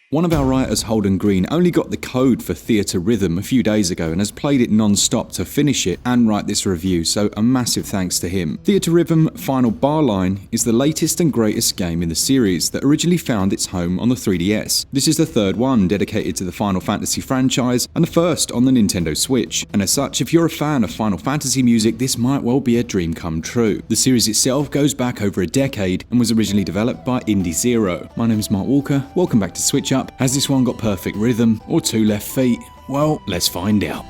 One of our writers, Holden Green, only got the code for Theatrhythm a few days ago and has played it non-stop to finish it and write this review, so a massive thanks to him. Theatrhythm Final Bar Line is the latest and greatest game in the series that originally found its home on the 3DS. This is the third one dedicated to the Final Fantasy franchise and the first on the Nintendo Switch, and as such, if you're a fan of Final Fantasy music, this might well be a dream come true. The series itself goes back over a decade and was originally developed by Indie Zero. My name is Mark Walker, welcome back to SwitchUp. Has this one got perfect rhythm or two left feet? Well, let's find out.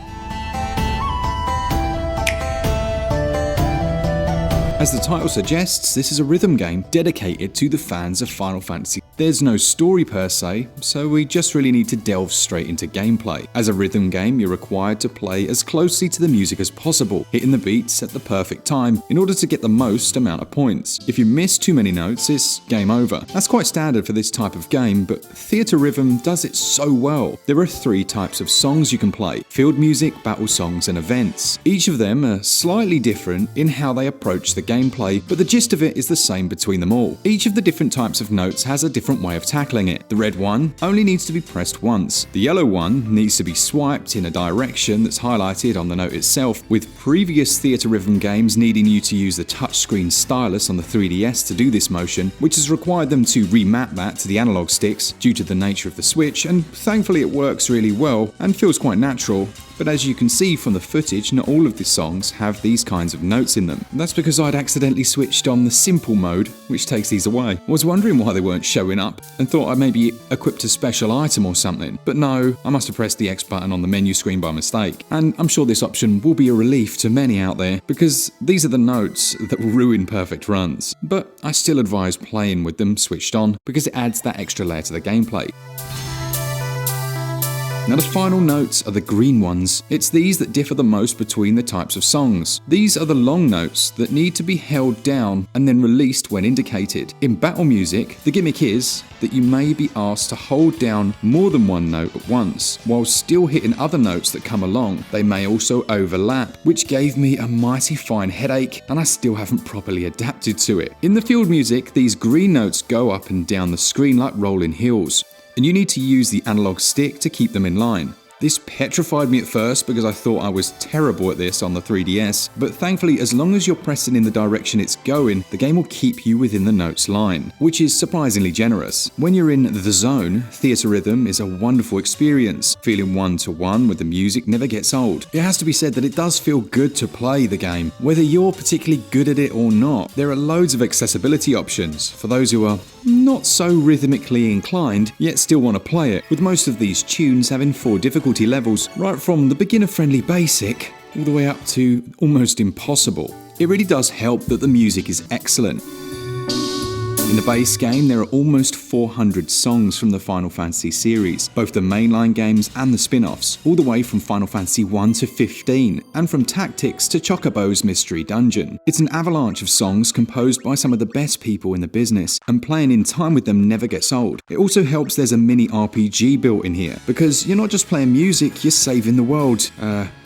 As the title suggests, this is a rhythm game dedicated to the fans of Final Fantasy. There's no story per se, so we just really need to delve straight into gameplay. As a rhythm game, you're required to play as closely to the music as possible, hitting the beats at the perfect time in order to get the most amount of points. If you miss too many notes, it's game over. That's quite standard for this type of game, but Theatrhythm does it so well. There are 3 types of songs you can play: field music, battle songs, and events. Each of them are slightly different in how they approach the gameplay, but the gist of it is the same between them all. Each of the different types of notes has a different way of tackling it. The red one only needs to be pressed once. The yellow one needs to be swiped in a direction that's highlighted on the note itself, with previous Theatrhythm games needing you to use the touchscreen stylus on the 3DS to do this motion, which has required them to remap that to the analog sticks due to the nature of the Switch, and thankfully it works really well and feels quite natural. But as you can see from the footage, not all of the songs have these kinds of notes in them. That's because I'd accidentally switched on the simple mode, which takes these away. I was wondering why they weren't showing up, and thought I'd maybe equipped a special item or something. But no, I must have pressed the X button on the menu screen by mistake. And I'm sure this option will be a relief to many out there, because these are the notes that will ruin perfect runs. But I still advise playing with them switched on, because it adds that extra layer to the gameplay. Now the final notes are the green ones. It's these that differ the most between the types of songs. These are the long notes that need to be held down and then released when indicated. In battle music, the gimmick is that you may be asked to hold down more than one note at once, while still hitting other notes that come along. They may also overlap, which gave me a mighty fine headache, and I still haven't properly adapted to it. In the field music, these green notes go up and down the screen like rolling hills, and you need to use the analog stick to keep them in line. This petrified me at first because I thought I was terrible at this on the 3DS, but thankfully as long as you're pressing in the direction it's going, the game will keep you within the notes line, which is surprisingly generous. When you're in the zone, Theatrhythm is a wonderful experience. Feeling one-to-one with the music never gets old. It has to be said that it does feel good to play the game, whether you're particularly good at it or not. There are loads of accessibility options for those who are not so rhythmically inclined, yet still want to play it, with most of these tunes having 4 difficulty levels, right from the beginner-friendly basic all the way up to almost impossible. It really does help that the music is excellent. In the base game, there are almost 400 songs from the Final Fantasy series, both the mainline games and the spin-offs, all the way from Final Fantasy 1 to 15, and from Tactics to Chocobo's Mystery Dungeon. It's an avalanche of songs composed by some of the best people in the business, and playing in time with them never gets old. It also helps there's a mini RPG built in here, because you're not just playing music, you're saving the world.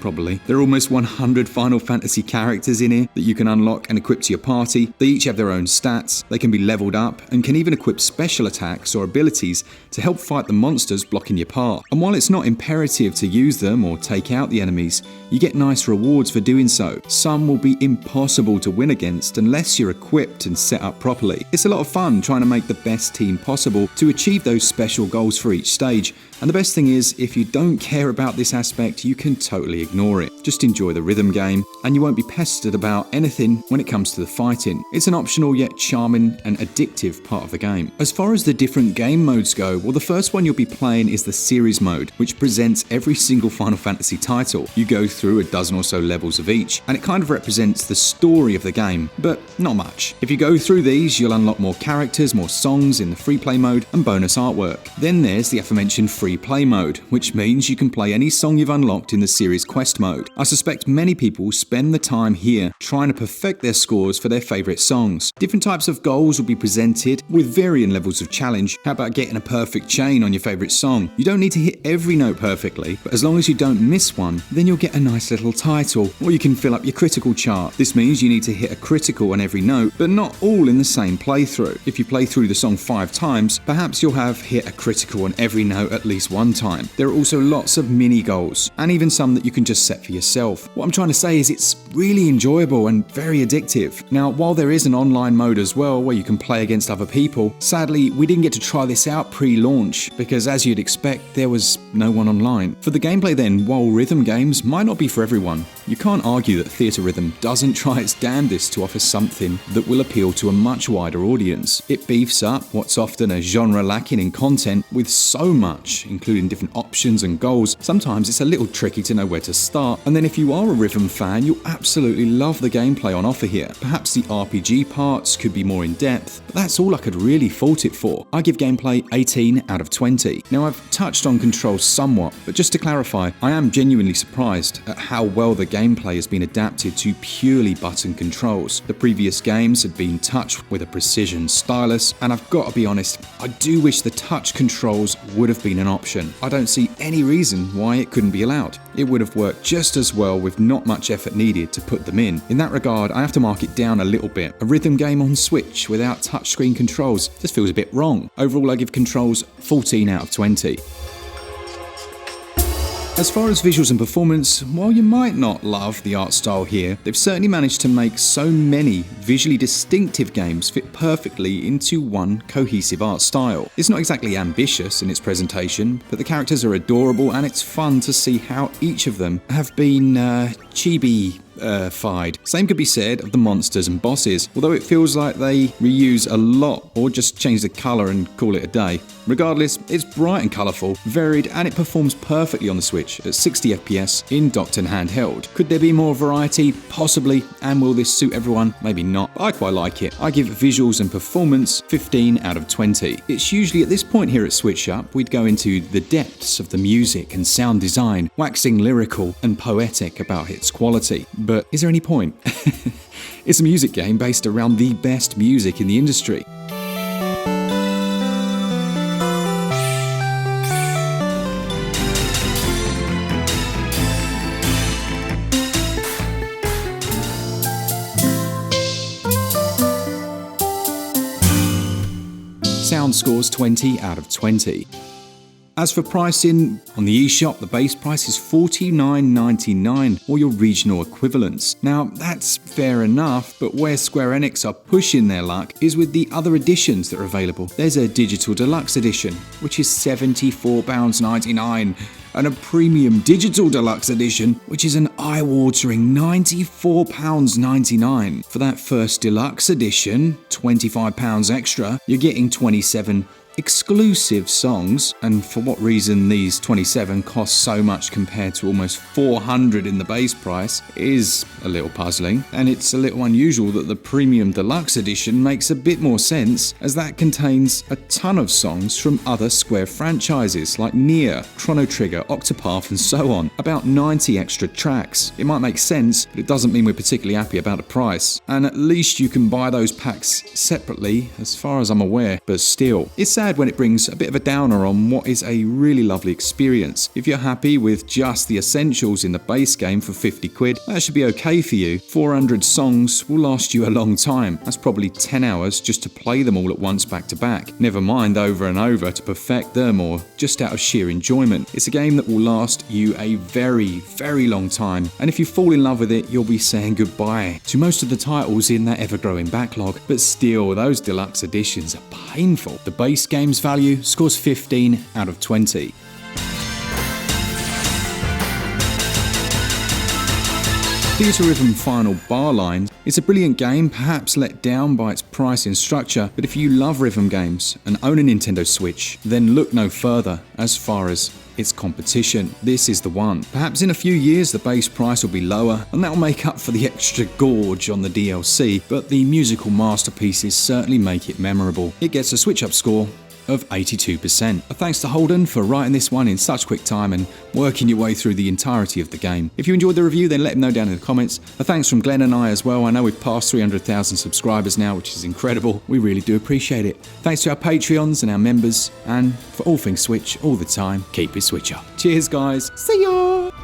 Probably. There are almost 100 Final Fantasy characters in here that you can unlock and equip to your party. They each have their own stats, they can be leveled up, and can even equip special attacks or abilities to help fight the monsters blocking your path. And while it's not imperative to use them or take out the enemies, you get nice rewards for doing so. Some will be impossible to win against unless you're equipped and set up properly. It's a lot of fun trying to make the best team possible to achieve those special goals for each stage. And the best thing is, if you don't care about this aspect, you can totally ignore it. Just enjoy the rhythm game, and you won't be pestered about anything when it comes to the fighting. It's an optional yet charming and addictive part of the game. As far as the different game modes go, well, the first one you'll be playing is the series mode, which presents every single Final Fantasy title. You go through a dozen or so levels of each, and it kind of represents the story of the game, but not much. If you go through these, you'll unlock more characters, more songs in the free play mode, and bonus artwork. Then there's the aforementioned free play mode, which means you can play any song you've unlocked in the series quest mode. I suspect many people spend the time here trying to perfect their scores for their favourite songs. Different types of goals will be presented presented with varying levels of challenge. How about getting a perfect chain on your favourite song? You don't need to hit every note perfectly, but as long as you don't miss one, then you'll get a nice little title, or you can fill up your critical chart. This means you need to hit a critical on every note, but not all in the same playthrough. If you play through the song 5 times, perhaps you'll have hit a critical on every note at least one time. There are also lots of mini goals, and even some that you can just set for yourself. What I'm trying to say is it's really enjoyable and very addictive. Now, while there is an online mode as well where you can play against other people, sadly we didn't get to try this out pre-launch because, as you'd expect, there was no one online. For the gameplay then, while rhythm games might not be for everyone, you can't argue that Theatrhythm doesn't try its damnedest to offer something that will appeal to a much wider audience. It beefs up what's often a genre lacking in content with so much, including different options and goals. Sometimes it's a little tricky to know where to start, and then if you are a rhythm fan, you'll absolutely love the gameplay on offer here. Perhaps the RPG parts could be more in depth, but that's all I could really fault it for. I give gameplay 18 out of 20. Now, I've touched on controls somewhat, but just to clarify, I am genuinely surprised at how well the gameplay has been adapted to purely button controls. The previous games had been touched with a precision stylus, and I've got to be honest, I do wish the touch controls would have been an option. I don't see any reason why it couldn't be allowed. It would have worked just as well with not much effort needed to put them in. In that regard, I have to mark it down a little bit. A rhythm game on Switch without touchscreen controls just feels a bit wrong. Overall, I give controls 14 out of 20. As far as visuals and performance, while you might not love the art style here, they've certainly managed to make so many visually distinctive games fit perfectly into one cohesive art style. It's not exactly ambitious in its presentation, but the characters are adorable and it's fun to see how each of them have been chibi-fied. Same could be said of the monsters and bosses, although it feels like they reuse a lot or just change the colour and call it a day. Regardless, it's bright and colourful, varied, and it performs perfectly on the Switch at 60 FPS in docked and handheld. Could there be more variety? Possibly, and will this suit everyone? Maybe not, but I quite like it. I give visuals and performance 15 out of 20. It's usually at this point here at SwitchUp we'd go into the depths of the music and sound design, waxing lyrical and poetic about its quality. But is there any point? It's a music game based around the best music in the industry. Sound scores 20 out of 20. As for pricing, on the eShop the base price is $49.99 or your regional equivalents. Now that's fair enough, but where Square Enix are pushing their luck is with the other editions that are available. There's a digital deluxe edition, which is £74.99, and a premium digital deluxe edition, which is an eye-watering £94.99. For that first deluxe edition, £25 extra, you're getting 27 exclusive songs, and for what reason these 27 cost so much compared to almost 400 in the base price is a little puzzling, and it's a little unusual that the premium deluxe edition makes a bit more sense, as that contains a ton of songs from other Square franchises like Nier, Chrono Trigger, Octopath and so on, about 90 extra tracks. It might make sense, but it doesn't mean we're particularly happy about the price, and at least you can buy those packs separately as far as I'm aware, but still, it's sad when it brings a bit of a downer on what is a really lovely experience. If you're happy with just the essentials in the base game for 50 quid, that should be okay for you. 400 songs will last you a long time. That's probably 10 hours just to play them all at once back to back. Never mind over and over to perfect them or just out of sheer enjoyment. It's a game that will last you a very, very long time, and if you fall in love with it, you'll be saying goodbye to most of the titles in that ever-growing backlog. But still, those deluxe editions are painful. The base game's value scores 15 out of 20. Theatrhythm Final Bar Line is a brilliant game, perhaps let down by its price and structure, but if you love rhythm games and own a Nintendo Switch, then look no further as far as its competition. This is the one. Perhaps in a few years the base price will be lower and that will make up for the extra gorge on the DLC, but the musical masterpieces certainly make it memorable. It gets a SwitchUp score of 82%. A thanks to Holden for writing this one in such quick time and working your way through the entirety of the game. If you enjoyed the review, then let him know down in the comments. A thanks from Glen and I as well. I know we've passed 300,000 subscribers now, which is incredible. We really do appreciate it. Thanks to our Patreons and our members, and for all things Switch all the time, keep it Switch up. Cheers guys, see ya!